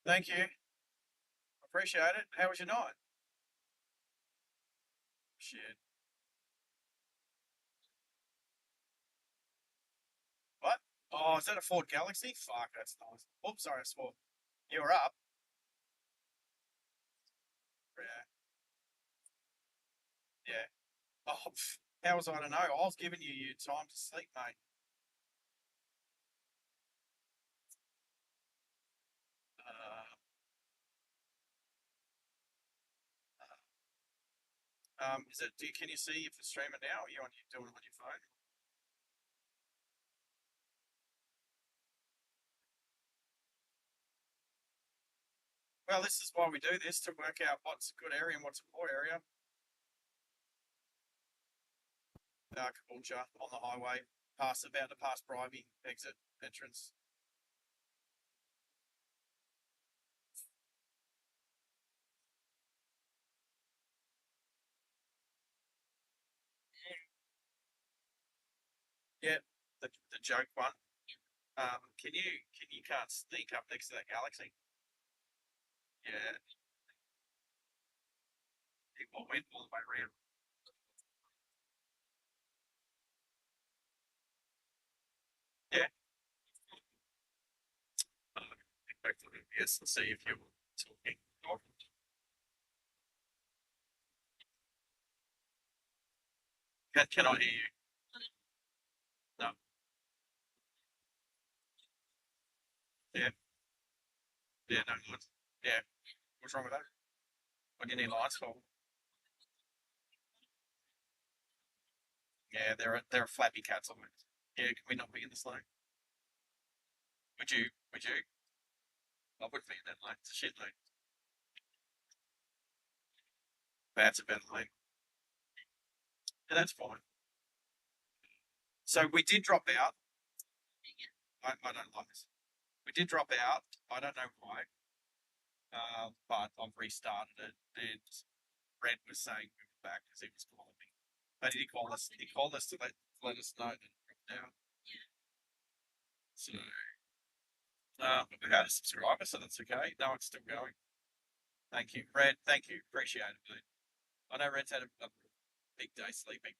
Thank you. Appreciate it. How was your night? Shit. What? Oh, is that a Ford Galaxy? Fuck, that's nice. Oops, sorry, I swore. You were up? Yeah. Yeah. Oh, how was I to know? I was giving you time to sleep, mate. Uh, is it? Can you see if it's streaming now? Or are you doing it on your phone? Well, this is why we do this to work out what's a good area and what's a poor area. Caboolture on the highway, about to pass Bribey exit entrance. Yeah, the joke one. Can you can't sneak up next to that galaxy? Yeah, it went all the way around. Yeah. Back to the yes and see if you're talking. Can I hear you? No. Yeah. Yeah. No lines. Yeah. What's wrong with that? What do you need lights for? Yeah, they're flappy cats on it. Yeah. Can we not be in this lane? Would you? Would you? I would be in that lane. It's a shit lane. That's a better lane. And that's fine. So we did drop out. I don't like this. We did drop out. I don't know why. But I've restarted it, and Red was saying we were back because he was calling me. But he called us. He called us to let us know that now. So we had a subscriber, so that's okay. No, it's still going. Thank you, Red. Thank you. Appreciate it, mate. I know Red's had a big day sleeping.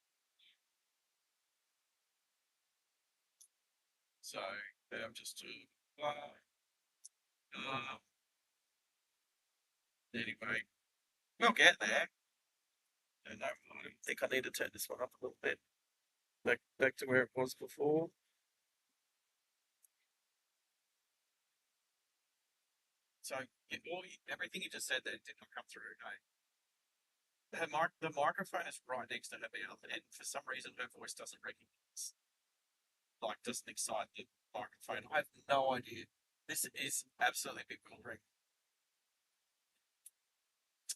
So I'm just anyway, we'll get there. No, I think I need to turn this one up a little bit. Back to where it was before. So everything you just said there did not come through. No, the microphone is right next to her mouth, and for some reason her voice doesn't recognize, like doesn't excite the microphone. I have no idea. This is absolutely bewildering.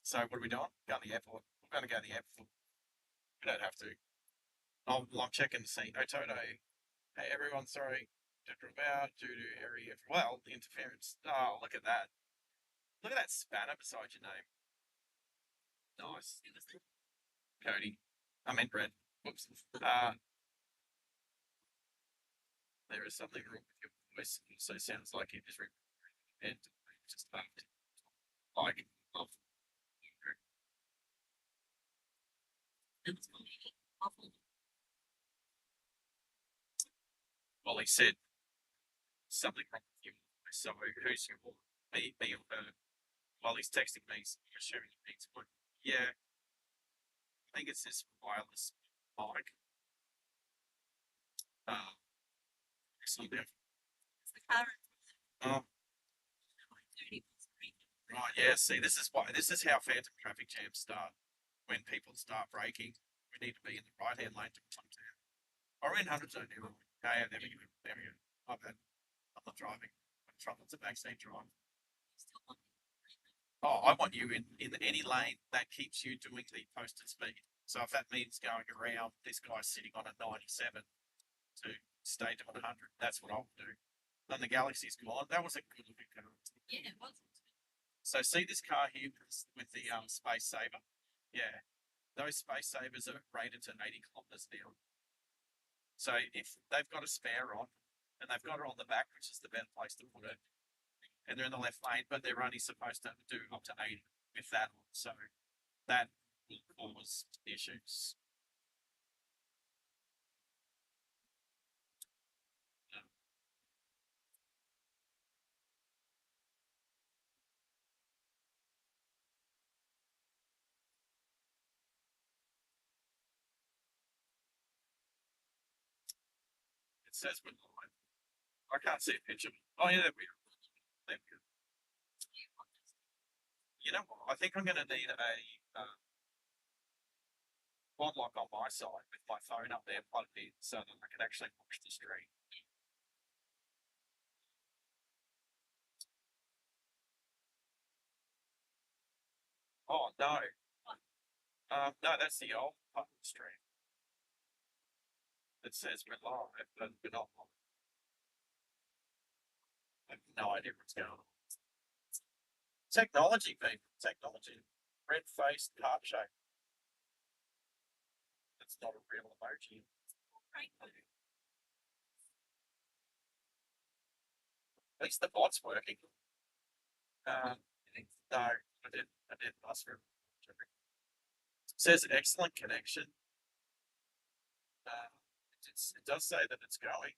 So what are we doing? Go to the airport. We're going to go to the airport. We don't have to. I'm checking to see. No Toto. Hey everyone, sorry to drop out due to area. Well, the interference. Oh, look at that. Look at that spanner beside your name. Nice. Cody. I meant Brett. Whoops. There is something wrong with your voice. It also sounds like it is and just like love. Well, he said something wrong with you. So who's your me or her? While he's texting me, so I'm assuming it means what? Yeah, I think it's this wireless mic. Uh, something. Oh, right. Yeah. See, this is why. This is how phantom traffic jams start. When people start braking, we need to be in the right hand lane to come down. Or in 100 zone now. Okay, there we go. There we go. My bad. I'm not driving. I'm trying to backseat drive. Oh, I want you in any lane that keeps you doing the posted speed. So if that means going around this guy sitting on a 97 to stay to 100, that's what I'll do. Then the Galaxy's gone. That was a good looking car. Yeah, it was. So see this car here with the space saver. Yeah, those space savers are rated to 80 kilometers now. So if they've got a spare on and they've got it on the back, which is the better place to put it, and they're in the left lane, but they're only supposed to do up to 80 with that on. So that will cause issues. It says we're live. I can't see a picture. Oh yeah, there we are. There we go. You know what? I think I'm going to need a quad lock on my side with my phone up there plugged in so that I can actually watch the stream. Oh no. No, that's the old part of the stream. It says we're live, but we're not live. I have no idea what's going on. Technology, people. Technology. Red faced heart shape. That's not a real emoji. At least the bot's working. No, I didn't ask for it. It says excellent connection. It does say that it's going.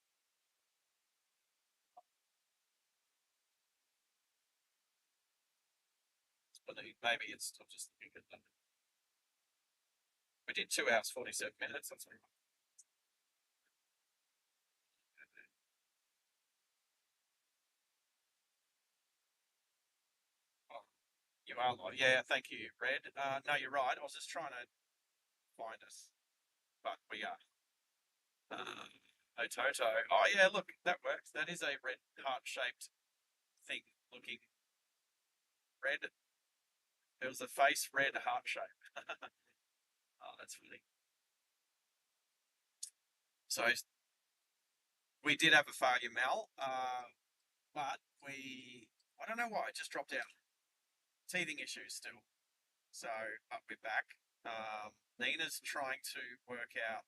But maybe it's still just looking at them. We did 2 hours 47 minutes. That's all right. Oh, you are live. Yeah, thank you, Red. No, you're right. I was just trying to find us, but we are. Pt2. Oh yeah, look, that works. That is a red heart-shaped thing looking red. It was a face red heart shape. Oh, that's funny. So we did have a failure, Mel, but I don't know why, it just dropped out. Teething issues still. So, but we're back. Nina's trying to work out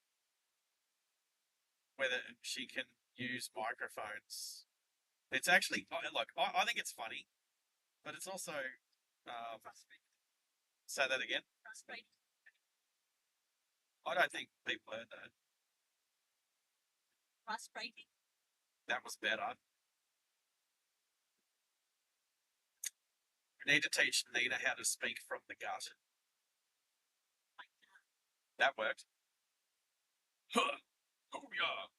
whether she can use microphones. It's actually, look, I think it's funny, but it's also, say that again. I don't think people heard that. Frustrating. That was better. We need to teach Nina how to speak from the gut. That worked. Huh. Oh yeah.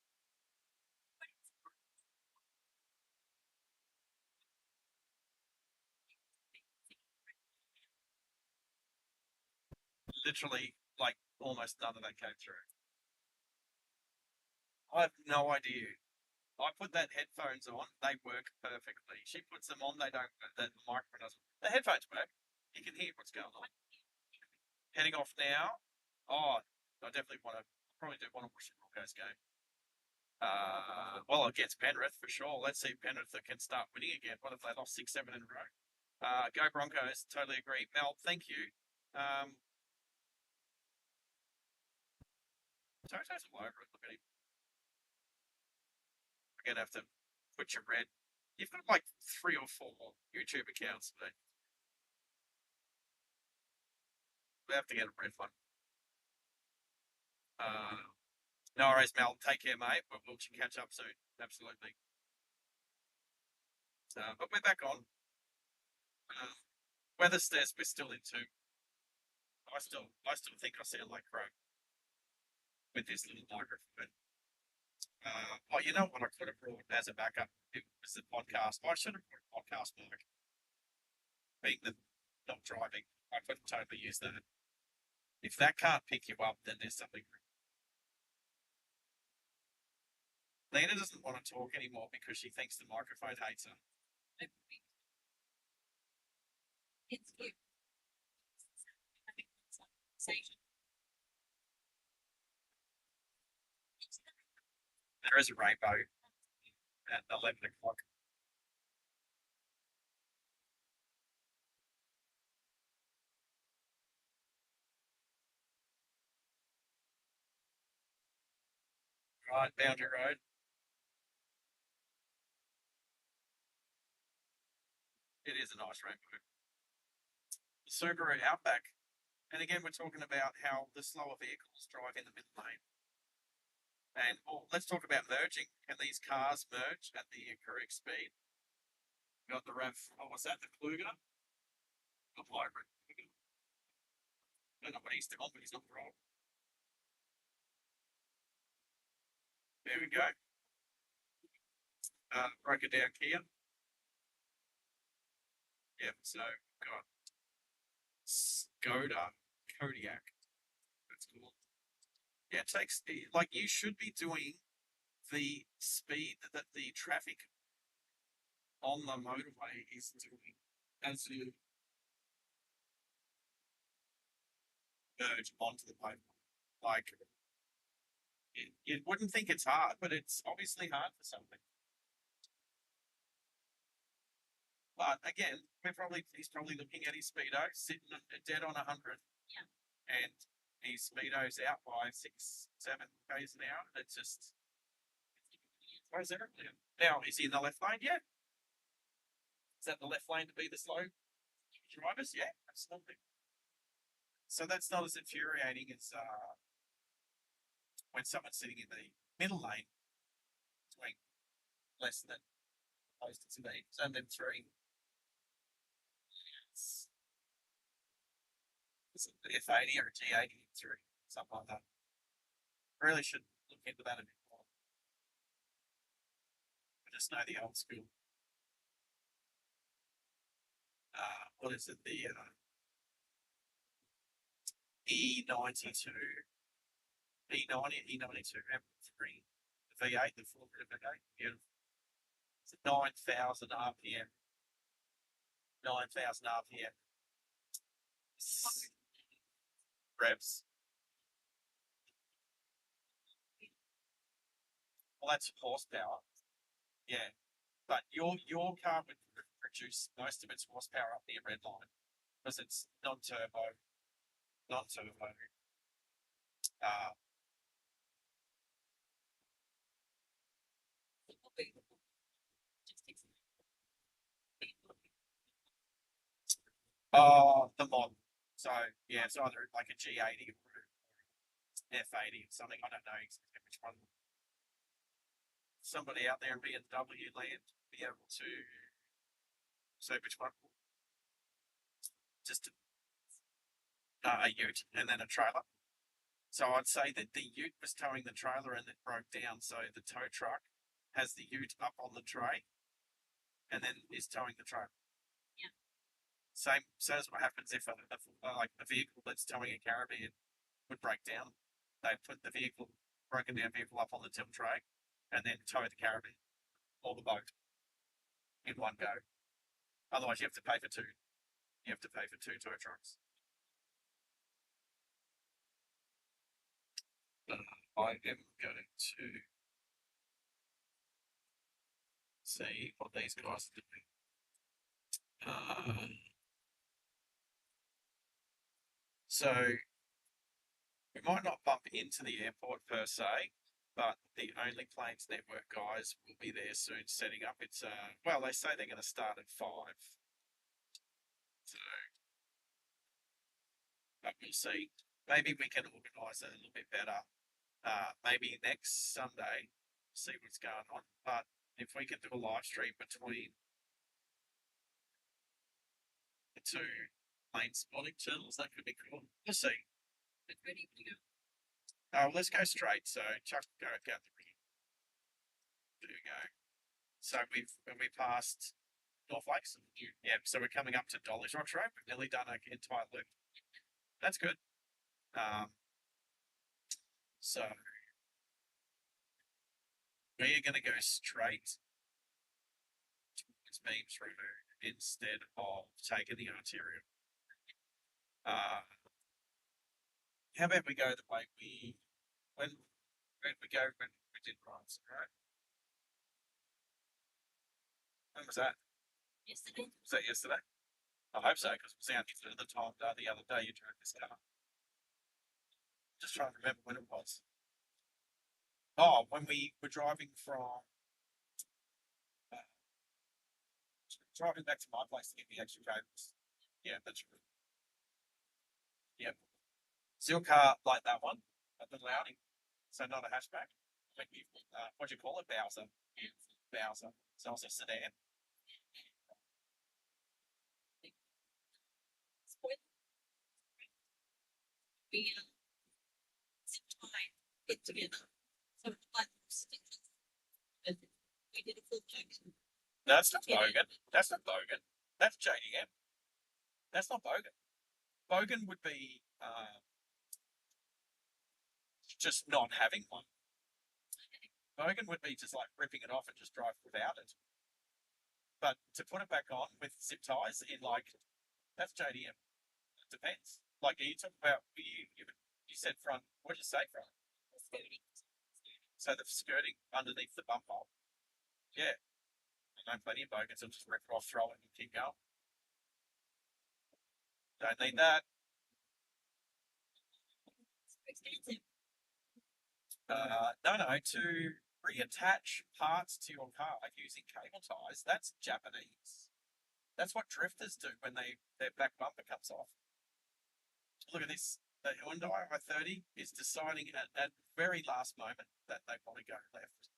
Literally, like almost none of that came through. I have no idea. I put that headphones on; they work perfectly. She puts them on; they don't. The microphone doesn't. The headphones work. You can hear what's going on. Heading off now. Oh, I definitely want to. Probably do want to watch the Broncos game. Well, against Penrith for sure. Let's see if Penrith can start winning again. What if they lost 6-7 in a row? Go Broncos. Totally agree. Mel, thank you. Toto's all over it. Look at him. We're gonna have to put your red. You've got like 3 or 4 YouTube accounts, but we have to get a red one. No worries, Mel. Take care, mate. We'll catch up soon. Absolutely. But we're back on. Weather stairs we're still into. I still think I sound like Crow with this little microphone. Oh, you know what I could have brought as a backup? It was the podcast. I should have brought a podcast mic. Being the not driving, I could have totally used that. If that can't pick you up, then there's something wrong. Lena doesn't want to talk anymore because she thinks the microphone hates her. It's cute. There is a rainbow at 11 o'clock. Right, Boundary Road. It is a nice rainbow. The Subaru Outback. And again, we're talking about how the slower vehicles drive in the middle lane. And let's talk about merging. Can these cars merge at the correct speed? Got the RAV. Oh, what's that? The Kluger? The hybrid. I don't know what he's doing, but he's not wrong. There we go. Broke it down here. Yep, so got Skoda Kodiak. That's cool. Yeah, it takes, like, you should be doing the speed that the traffic on the motorway is doing as you merge onto the pavement. Like, you wouldn't think it's hard, but it's obviously hard for something. But again, he's probably looking at his speedo, sitting dead on 100. Yeah. And his speedo's out by 6, 7 k's an hour. It's just, where's everything? Now, is he in the left lane? Yeah. Is that the left lane to be the slow drivers? Yeah, absolutely. So that's not as infuriating as when someone's sitting in the middle lane doing less than posted speed. So then 3. It's an F80 or a G80 3, something like that. Really should look into that a bit more. I just know the old school. What is it? The E92, E90, E92, M3, the V8, the full V8. Beautiful. It's 9,000 RPM. 9,000 RPM. Revs. Well, that's horsepower. Yeah, but your car would produce most of its horsepower up near red line because it's non-turbo. Uh, the mod. So yeah, it's either like a G80 or F80 or something. I don't know exactly which one. Somebody out there in BMW land be able to say which one. Just a ute and then a trailer. So I'd say that the ute was towing the trailer and it broke down. So the tow truck has the ute up on the tray and then is towing the trailer. Yeah. Same. So that's what happens if like a vehicle that's towing a Caribbean would break down. They put the broken down vehicle up on the tilt tray and then tow the Caribbean or the boat in one go. Otherwise, you have to pay for 2. You have to pay for 2 tow trucks. I am going to see what these guys are doing. So we might not bump into the airport per se, but the Only Planes Network guys will be there soon setting up. It's well, they say they're going to start at 5. So, but we'll see. Maybe we can organise it a little bit better. Maybe next Sunday, see what's going on. But if we can do a live stream between the 2 plane spotting channels, that could be cool. We'll see. But ready to go. Let's go straight. So Chuck, go out the ring. There we go. So we passed North Lakes. Yeah. So we're coming up to Dolly's Rocks Road. We've nearly done an entire loop. That's good. So we're going to go straight towards Beams Road instead of taking the arterial. How about we go the way when we did Bronson, right? When was that? Yesterday. Was that yesterday? I hope so, because it was out at the time the other day you drove this car. Just trying to remember when it was. Oh, when we were driving from driving back to my place to get the extra cables. Yeah, that's true. Yep. Seal car like that one, a little Audi. So not a hatchback. But you, what do you call it? Bowser. Bowser. So it's a sedan. We zip tie it together. So like stickers. And we did a full check. That's not Bogan. That's not Bogan. That's JDM. That's not Bogan. Bogan would be just not having one. Bogan would be just like ripping it off and just drive without it. But to put it back on with zip ties in like that's JDM. It depends. Like you talk about you said front. What did you say front? Skirting. So the skirting underneath the bump hole. Yeah. I know plenty of Bogans will just rip it off, throw it, and keep going. Don't need that. Expensive. No. To reattach parts to your car using cable ties, that's Japanese. That's what drifters do when their back bumper comes off. Look at this. The Hyundai i30 is deciding at very last moment that they want to go left.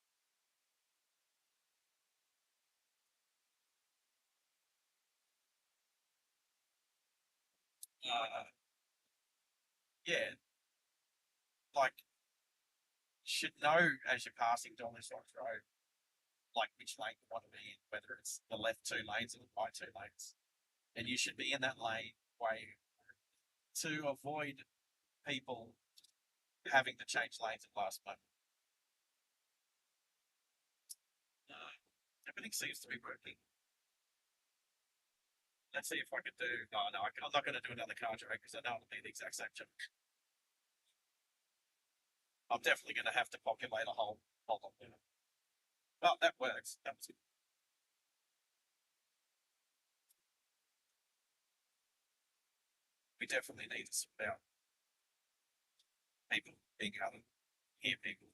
Yeah, like should know as you're passing down this road, like which lane you want to be in, whether it's the left two lanes or the right two lanes, and you should be in that lane way to avoid people having to change lanes at last moment. Everything seems to be working. Let's see if I can do. Oh no, I'm not going to do another car joke because I know it'll be the exact same joke. I'm definitely going to have to populate a whole lot there. Well, that works. That was good. We definitely need to sort out people being able to hear people.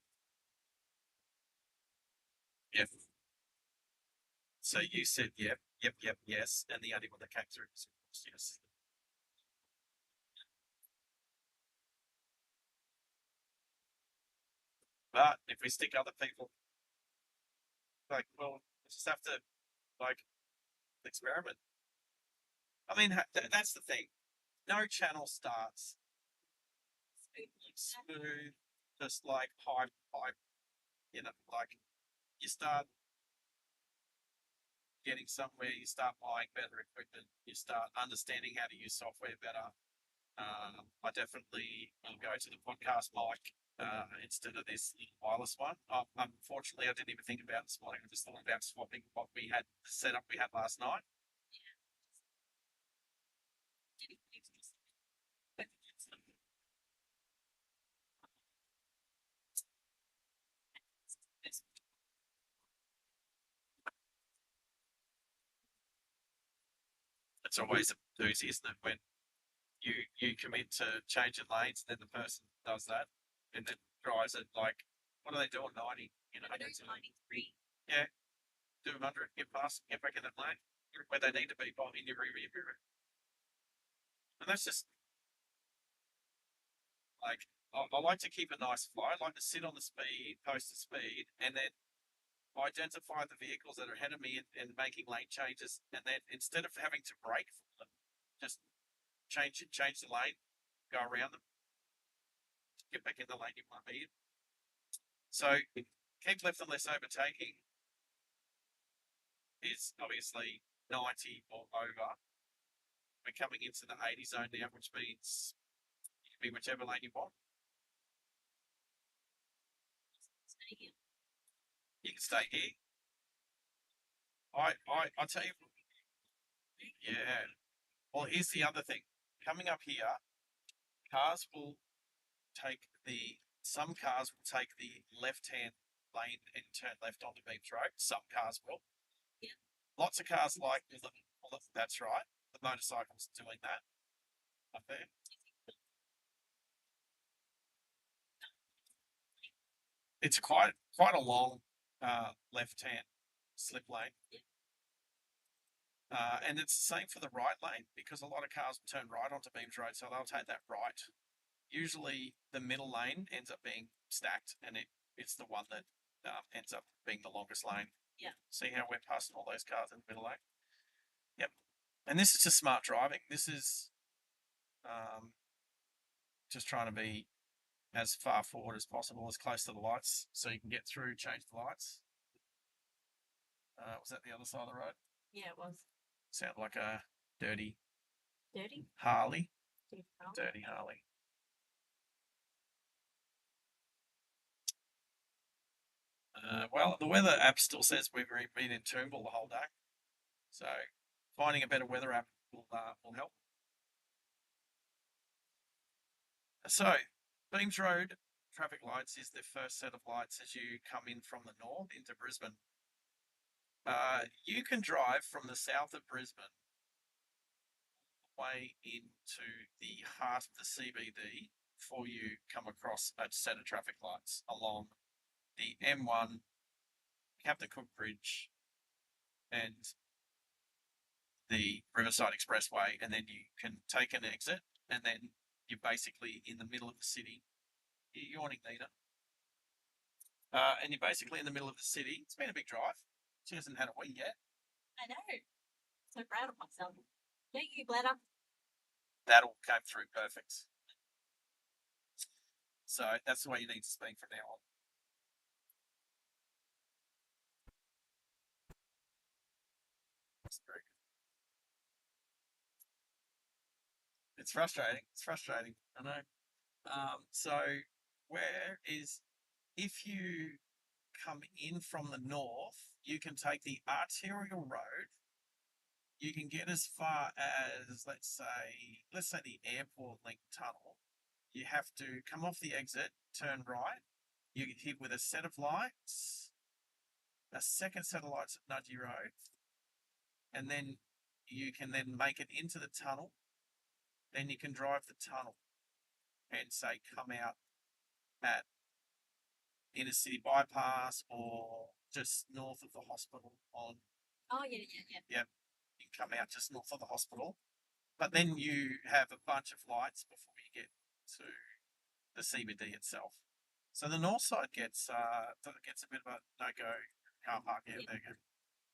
Yep. So you said yep, yes, and the only one that came through was yes. But if we stick other people, like, well, we just have to like experiment. I mean, that's the thing. No channel starts smooth, just like hype. You know, like you start getting somewhere, you start buying better equipment, you start understanding how to use software better. I definitely will go to the podcast mic instead of this wireless one. Unfortunately, I didn't even think about it this morning. I just thought about swapping what we had set up we had last night. It's always a doozy, isn't it? When you commit to changing lanes, then the person does that and then drives it like, what do they do at 90? You know, I know it's 93. yeah, do 100, get past, get back in that lane where they need to be in your rear mirror. And that's just like, I like to keep a nice flow. I like to sit on the speed, post the speed, and then identify the vehicles that are ahead of me and making lane changes. And then instead of having to brake for them, just change the lane, go around them, get back in the lane you want to be in. So keep left and less overtaking is obviously 90 or over. We're coming into the 80 zone now, which means you can be whichever lane you want. You can stay here. I tell you, yeah. Well, here's the other thing. Coming up here, cars will some cars will take the left-hand lane and turn left onto Beach Road. Some cars will. Yeah. Lots of cars like that's right. The motorcycles doing that up there. It's quite a long left-hand slip lane. Yeah. And it's the same for the right lane because a lot of cars turn right onto Beams Road, so they'll take that right. Usually, the middle lane ends up being stacked, and it's the one that ends up being the longest lane. Yeah. See how we're passing all those cars in the middle lane? Yep. And this is just smart driving. This is just trying to be as far forward as possible, as close to the lights, so you can get through, change the lights. Was that the other side of the road? Yeah, it was. Sounded like a dirty Dirty? Harley. Dirty. Dirty Harley. Well, the weather app still says we've been in Toombul the whole day, so finding a better weather app will help. So, Beams Road traffic lights is the first set of lights as you come in from the north into Brisbane. You can drive from the south of Brisbane way into the heart of the CBD before you come across a set of traffic lights along the M1, Captain Cook Bridge, and the Riverside Expressway, and then you can take an exit, and then you're basically in the middle of the city. You're yawning, Nina. And you're basically in the middle of the city. It's been a big drive. She hasn't had a wee yet. I know. So proud of myself. Don't you, Bladder? That all came through perfect. So that's the way you need to speak from now on. That's very good. It's frustrating. It's frustrating. I know. So where is, if you come in from the north, you can take the arterial road. You can get as far as, let's say the airport link tunnel. You have to come off the exit, turn right. You get hit with a set of lights, a second set of lights at Nudgee Road, and then you can then make it into the tunnel. Then you can drive the tunnel and say come out at inner city bypass or just north of the hospital on. Oh, yeah. Yep, you can come out just north of the hospital, but then you have a bunch of lights before you get to the CBD itself. So the north side gets a bit of a no-go car park out there.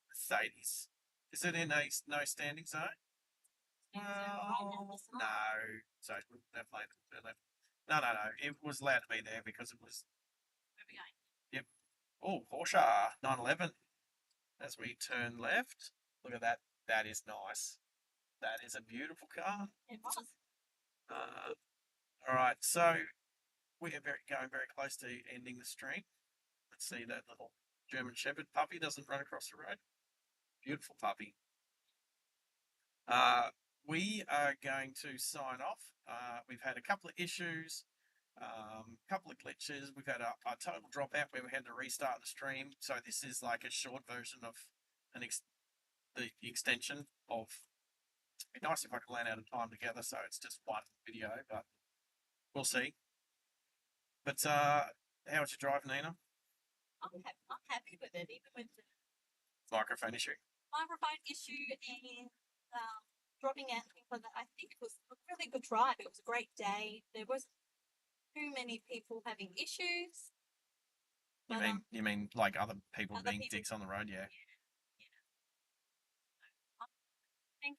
Mercedes. Is it in a no standing zone? Well, no. So definitely. No. It was allowed to be there because it was. Where are we going? Yep. Oh, Porsche 911. As we turn left, look at that. That is nice. That is a beautiful car. It was. All right, so we are going very close to ending the stream. Let's see that little German Shepherd puppy doesn't run across the road. Beautiful puppy. We are going to sign off. We've had a couple of issues, a couple of glitches. We've had a total dropout where we had to restart the stream. So this is like a short version of the extension of. It'd be nice if I could land out of time together, so it's just one video, but we'll see. But how was your drive, Nina? I'm happy with it, even with the Microphone issue. microphone issue and dropping out. But I think it was a really good drive. It was a great day. There wasn't too many people having issues. You But, mean like other people other being people- dicks on the road? Yeah. Thank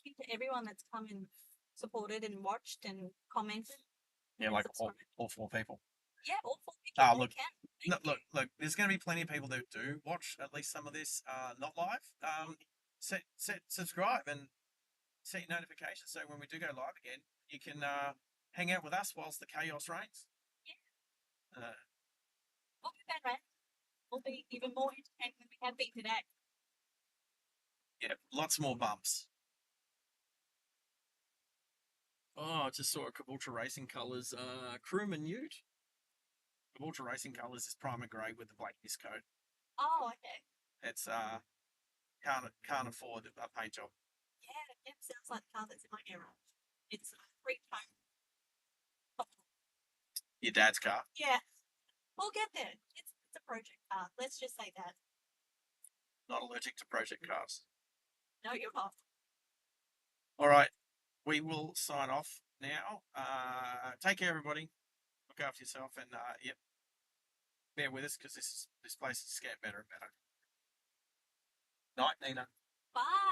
you to everyone that's come and supported and watched and commented. Yeah, and like subscribed. all four people. Yeah, all 4 people. Ah, that look, can. No, Thank you. look. There's going to be plenty of people that do watch at least some of this, not live. Subscribe and set your notifications so when we do go live again, you can hang out with us whilst the chaos reigns. Yeah. We'll be better. We'll be even more entertaining than we have been today. Yeah, lots more bumps. Oh, I just saw a Caboolture Racing Colours Crewman Ute. Caboolture Racing Colours is primer grey with the black disc coat. Oh, okay. It's can't afford a paint job. Yeah, it sounds like the car that's in my garage. It's a 3-tone. Your dad's car. Yeah, we'll get there. It's a project car. Let's just say that. Not allergic to project cars. No, you're not. All right, we will sign off now. Take care, everybody. Look after yourself, and yep, bear with us because this place is getting better and better. Night, Nina. Bye.